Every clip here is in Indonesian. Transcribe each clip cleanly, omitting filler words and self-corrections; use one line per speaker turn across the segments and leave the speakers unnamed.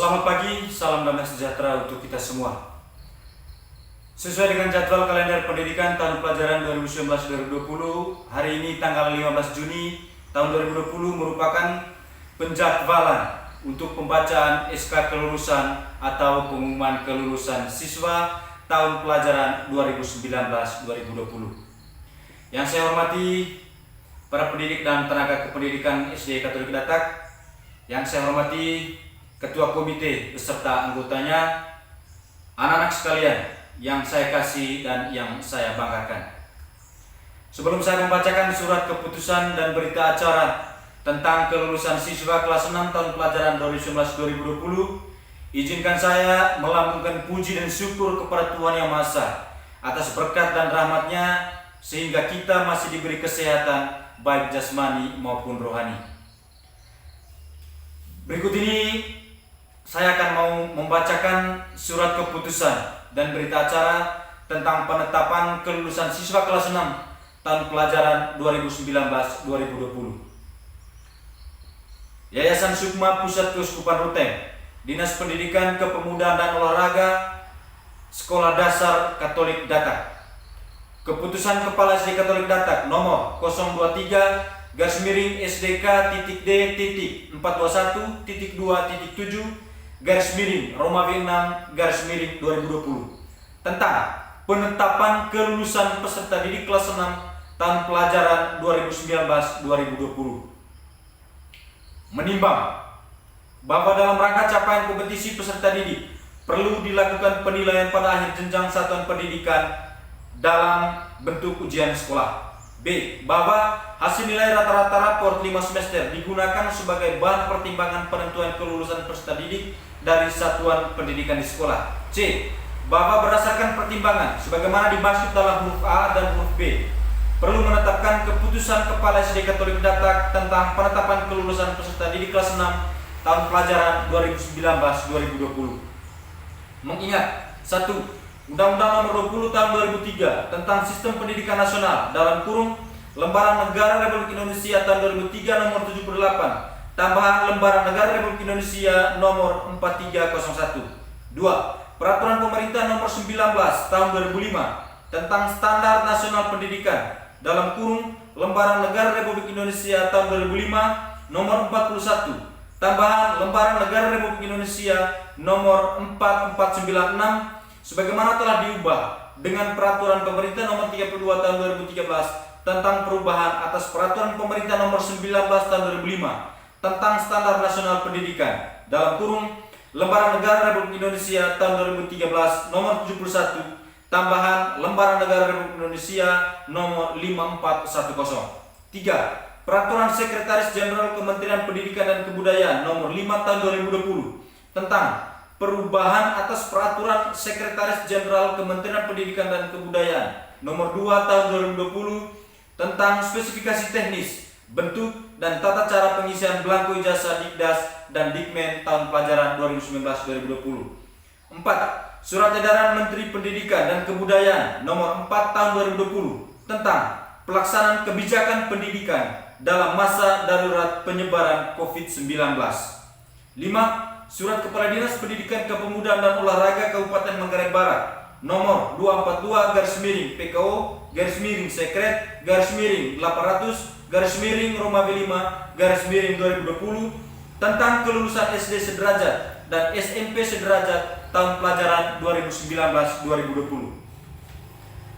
Selamat pagi, salam damai sejahtera untuk kita semua. Sesuai dengan jadwal kalender pendidikan tahun pelajaran 2019-2020, hari ini tanggal 15 Juni tahun 2020 merupakan penjadwalan untuk pembacaan SK kelulusan atau pengumuman kelulusan siswa tahun pelajaran 2019-2020. Yang saya hormati para pendidik dan tenaga kependidikan SD Katolik Datak, yang saya hormati Ketua Komite beserta anggotanya, anak-anak sekalian yang saya kasih dan yang saya banggakan. Sebelum saya membacakan surat keputusan dan berita acara tentang kelulusan siswa kelas 6 tahun pelajaran 2019-2020, izinkan saya melambungkan puji dan syukur kepada Tuhan Yang Maha Esa atas berkat dan rahmat-Nya sehingga kita masih diberi kesehatan baik jasmani maupun rohani. Berikut ini saya akan mau membacakan surat keputusan dan berita acara tentang penetapan kelulusan siswa kelas 6 tahun pelajaran 2019-2020. Yayasan Sukma Pusat Keuskupan Ruteng, Dinas Pendidikan Kepemudaan dan Olahraga, Sekolah Dasar Katolik Datak. Keputusan Kepala SD Katolik Datak nomor 023-421.2.7/Romawi 6/2020 tentang penetapan kelulusan peserta didik kelas 6 tahun pelajaran 2019-2020. Menimbang bahwa dalam rangka capaian kompetisi peserta didik perlu dilakukan penilaian pada akhir jenjang satuan pendidikan dalam bentuk ujian sekolah. B. Bahwa hasil nilai rata-rata raport 5 semester digunakan sebagai bahan pertimbangan penentuan kelulusan peserta didik dari satuan pendidikan di sekolah. C. Bahwa berdasarkan pertimbangan sebagaimana dimaksud dalam huruf A dan huruf B, perlu menetapkan keputusan Kepala SD Katolik Datak tentang penetapan kelulusan peserta didik kelas 6 tahun pelajaran 2019-2020. Mengingat 1. Undang-Undang Nomor 20 Tahun 2003 tentang Sistem Pendidikan Nasional dalam kurung Lembaran Negara Republik Indonesia tahun 2003 Nomor 78 tambahan Lembaran Negara Republik Indonesia Nomor 4301. 2. Peraturan Pemerintah Nomor 19 Tahun 2005 tentang Standar Nasional Pendidikan dalam kurung Lembaran Negara Republik Indonesia tahun 2005 Nomor 41 tambahan Lembaran Negara Republik Indonesia Nomor 4496 sebagaimana telah diubah dengan Peraturan Pemerintah Nomor 32 Tahun 2013 tentang perubahan atas Peraturan Pemerintah Nomor 19 Tahun 2005 tentang Standar Nasional Pendidikan dalam kurung Lembaran Negara Republik Indonesia tahun 2013 Nomor 71 tambahan Lembaran Negara Republik Indonesia Nomor 5410. 3. Peraturan Sekretaris Jenderal Kementerian Pendidikan dan Kebudayaan Nomor 5 Tahun 2020 tentang perubahan atas Peraturan Sekretaris Jenderal Kementerian Pendidikan dan Kebudayaan Nomor 2 Tahun 2020 tentang spesifikasi teknis, bentuk, dan tata cara pengisian belangko ijazah Dikdas dan Dikmen tahun pelajaran 2019-2020. 4. Surat Edaran Menteri Pendidikan dan Kebudayaan Nomor 4 Tahun 2020 tentang pelaksanaan kebijakan pendidikan dalam masa darurat penyebaran COVID-19. 5. Surat Kepala Dinas Pendidikan Kepemudaan dan Olahraga Kabupaten Manggarai Barat Nomor 242/PKO/Sekret/800/Romawi 5/2020 tentang kelulusan SD sederajat dan SMP sederajat tahun pelajaran 2019-2020.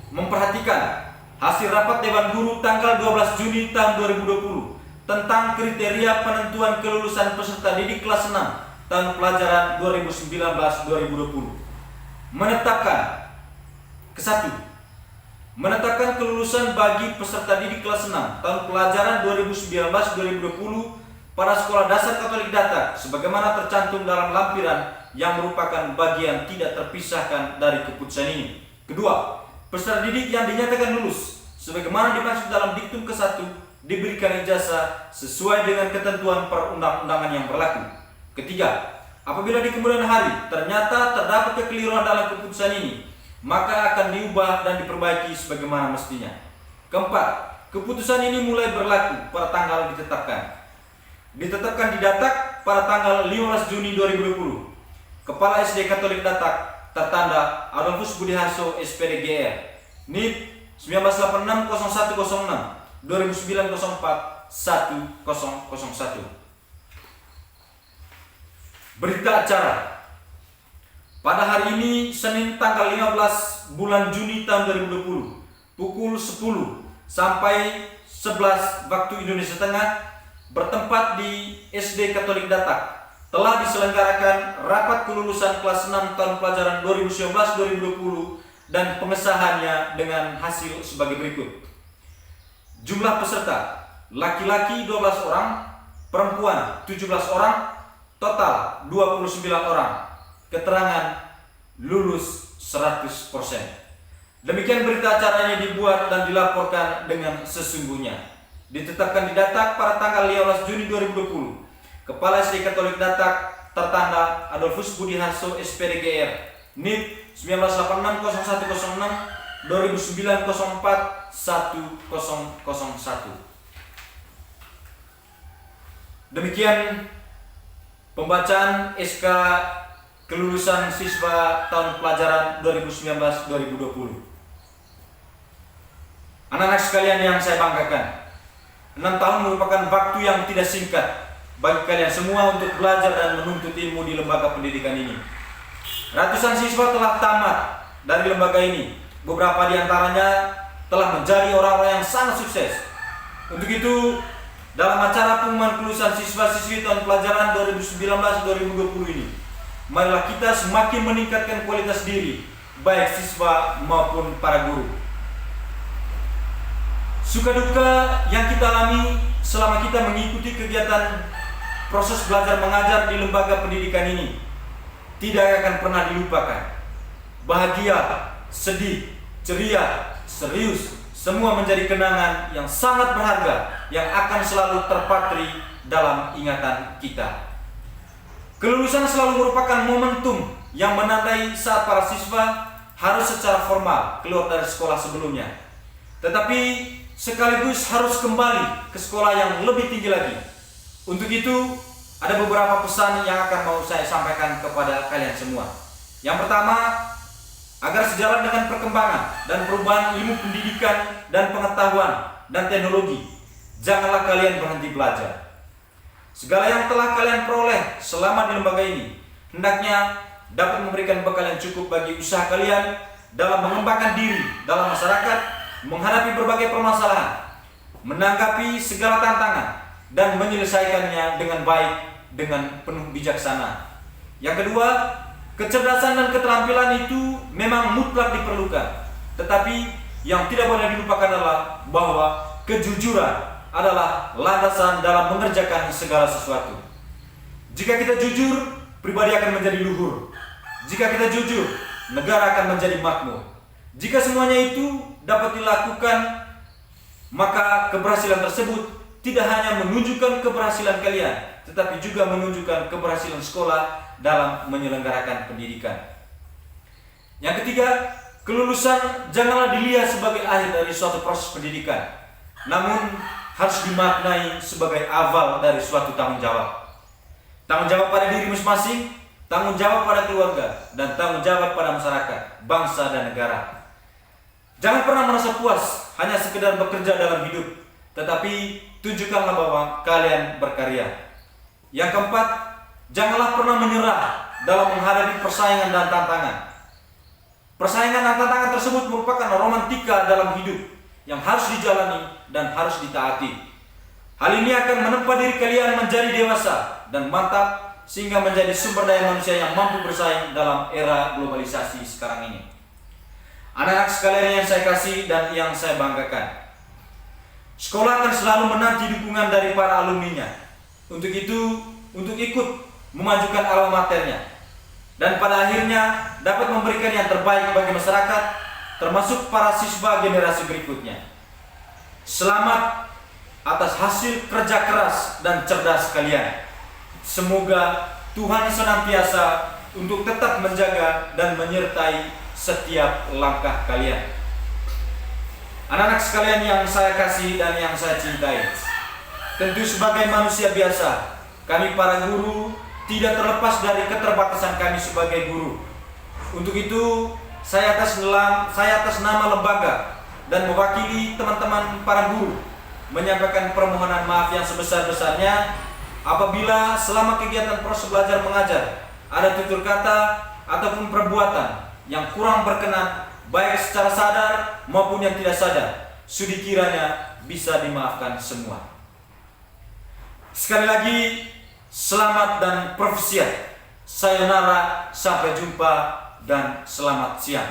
Memperhatikan hasil rapat Dewan Guru tanggal 12 Juni tahun 2020 tentang kriteria penentuan kelulusan peserta didik kelas 6 tahun pelajaran 2019-2020. Menetapkan ke-1. Menetapkan kelulusan bagi peserta didik kelas 6 tahun pelajaran 2019-2020 pada Sekolah Dasar Katolik Datak sebagaimana tercantum dalam lampiran yang merupakan bagian tidak terpisahkan dari keputusan ini. Kedua, peserta didik yang dinyatakan lulus sebagaimana dimaksud dalam diktum ke-1 diberikan ijazah sesuai dengan ketentuan perundang-undangan yang berlaku. Ketiga, apabila di kemudian hari ternyata terdapat kekeliruan dalam keputusan ini, maka akan diubah dan diperbaiki sebagaimana mestinya. Keempat, keputusan ini mulai berlaku pada tanggal ditetapkan. Ditetapkan di Datak pada tanggal 15 Juni 2020 Kepala SD Katolik Datak tertanda Adolfus Budi Harso SPD GR, NIP 19860106 200904 1001. Berita acara. Pada hari ini Senin tanggal 15 bulan Juni tahun 2020 pukul 10 sampai 11 waktu Indonesia Tengah bertempat di SD Katolik Datak telah diselenggarakan rapat kelulusan kelas 6 tahun pelajaran 2019-2020 dan pengesahannya dengan hasil sebagai berikut. Jumlah peserta laki-laki 12 orang, perempuan 17 orang, total 29 orang. Keterangan lulus 100%. Demikian berita acara ini dibuat dan dilaporkan dengan sesungguhnya. Ditetapkan di Datak pada tanggal 15 Juni 2020. Kepala SD Katolik Datak tertanda Adolfus Budi Harso SPD GR, NIP 19860106 200904 1001. Demikian pembacaan SK kelulusan siswa tahun pelajaran 2019-2020. Anak-anak sekalian yang saya banggakan, 6 tahun merupakan waktu yang tidak singkat bagi kalian semua untuk belajar dan menuntut ilmu di lembaga pendidikan ini. Ratusan siswa telah tamat dari lembaga ini. Beberapa di antaranya telah menjadi orang-orang yang sangat sukses. Untuk itu, dalam acara pengumuman kelulusan siswa-siswi tahun pelajaran 2019-2020 ini, marilah kita semakin meningkatkan kualitas diri, baik siswa maupun para guru. Suka duka yang kita alami selama kita mengikuti kegiatan proses belajar mengajar di lembaga pendidikan ini tidak akan pernah dilupakan. Bahagia, sedih, ceria, serius, semua menjadi kenangan yang sangat berharga yang akan selalu terpatri dalam ingatan kita. Kelulusan selalu merupakan momentum yang menandai saat para siswa harus secara formal keluar dari sekolah sebelumnya, tetapi sekaligus harus kembali ke sekolah yang lebih tinggi lagi. Untuk itu, ada beberapa pesan yang akan mau saya sampaikan kepada kalian semua. Yang pertama, agar sejalan dengan perkembangan dan perubahan ilmu pendidikan dan pengetahuan dan teknologi, janganlah kalian berhenti belajar. Segala yang telah kalian peroleh selama di lembaga ini hendaknya dapat memberikan bekal yang cukup bagi usaha kalian dalam mengembangkan diri dalam masyarakat, menghadapi berbagai permasalahan, menanggapi segala tantangan, dan menyelesaikannya dengan baik dengan penuh bijaksana. Yang kedua, kecerdasan dan keterampilan itu memang mutlak diperlukan, tetapi yang tidak boleh dilupakan adalah bahwa kejujuran adalah landasan dalam mengerjakan segala sesuatu. Jika kita jujur, pribadi akan menjadi luhur. Jika kita jujur, negara akan menjadi makmur. Jika semuanya itu dapat dilakukan, maka keberhasilan tersebut tidak hanya menunjukkan keberhasilan kalian, tetapi juga menunjukkan keberhasilan sekolah dalam menyelenggarakan pendidikan. Yang ketiga, kelulusan janganlah dilihat sebagai akhir dari suatu proses pendidikan, namun harus dimaknai sebagai awal dari suatu tanggung jawab. Tanggung jawab pada diri masing-masing, tanggung jawab pada keluarga, dan tanggung jawab pada masyarakat, bangsa, dan negara. Jangan pernah merasa puas hanya sekedar bekerja dalam hidup, tetapi tunjukkanlah bahwa kalian berkarya. Yang keempat, janganlah pernah menyerah dalam menghadapi persaingan dan tantangan. Persaingan dan tantangan tersebut merupakan romantika dalam hidup yang harus dijalani dan harus ditaati. Hal ini akan menempa diri kalian menjadi dewasa dan mantap sehingga menjadi sumber daya manusia yang mampu bersaing dalam era globalisasi sekarang ini. Anak-anak sekalian yang saya kasih dan yang saya banggakan, sekolah akan selalu menanti dukungan dari para alumninya. Untuk itu, untuk ikut memajukan alma maternya dan pada akhirnya dapat memberikan yang terbaik bagi masyarakat, termasuk para siswa generasi berikutnya. Selamat atas hasil kerja keras dan cerdas kalian. Semoga Tuhan senantiasa untuk tetap menjaga dan menyertai setiap langkah kalian. Anak-anak sekalian yang saya kasih dan yang saya cintai, tentu sebagai manusia biasa, kami para guru tidak terlepas dari keterbatasan kami sebagai guru. Untuk itu, saya atas nama lembaga dan mewakili teman-teman para guru menyampaikan permohonan maaf yang sebesar-besarnya apabila selama kegiatan proses belajar mengajar ada tutur kata ataupun perbuatan yang kurang berkenan baik secara sadar maupun yang tidak sadar. Sudi kiranya bisa dimaafkan semua. Sekali lagi, selamat dan profesiat. Sayonara, sampai jumpa dan selamat siang.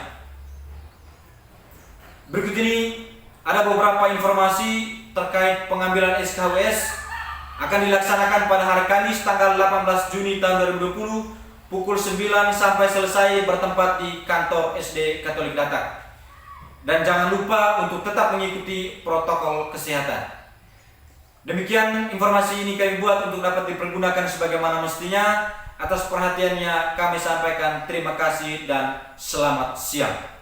Berikut ini ada beberapa informasi terkait pengambilan SKWS akan dilaksanakan pada hari Kamis tanggal 18 Juni tahun 2020 pukul 9 sampai selesai bertempat di kantor SD Katolik Datak. Dan jangan lupa untuk tetap mengikuti protokol kesehatan. Demikian informasi ini kami buat untuk dapat dipergunakan sebagaimana mestinya. Atas perhatiannya kami sampaikan terima kasih dan selamat siang.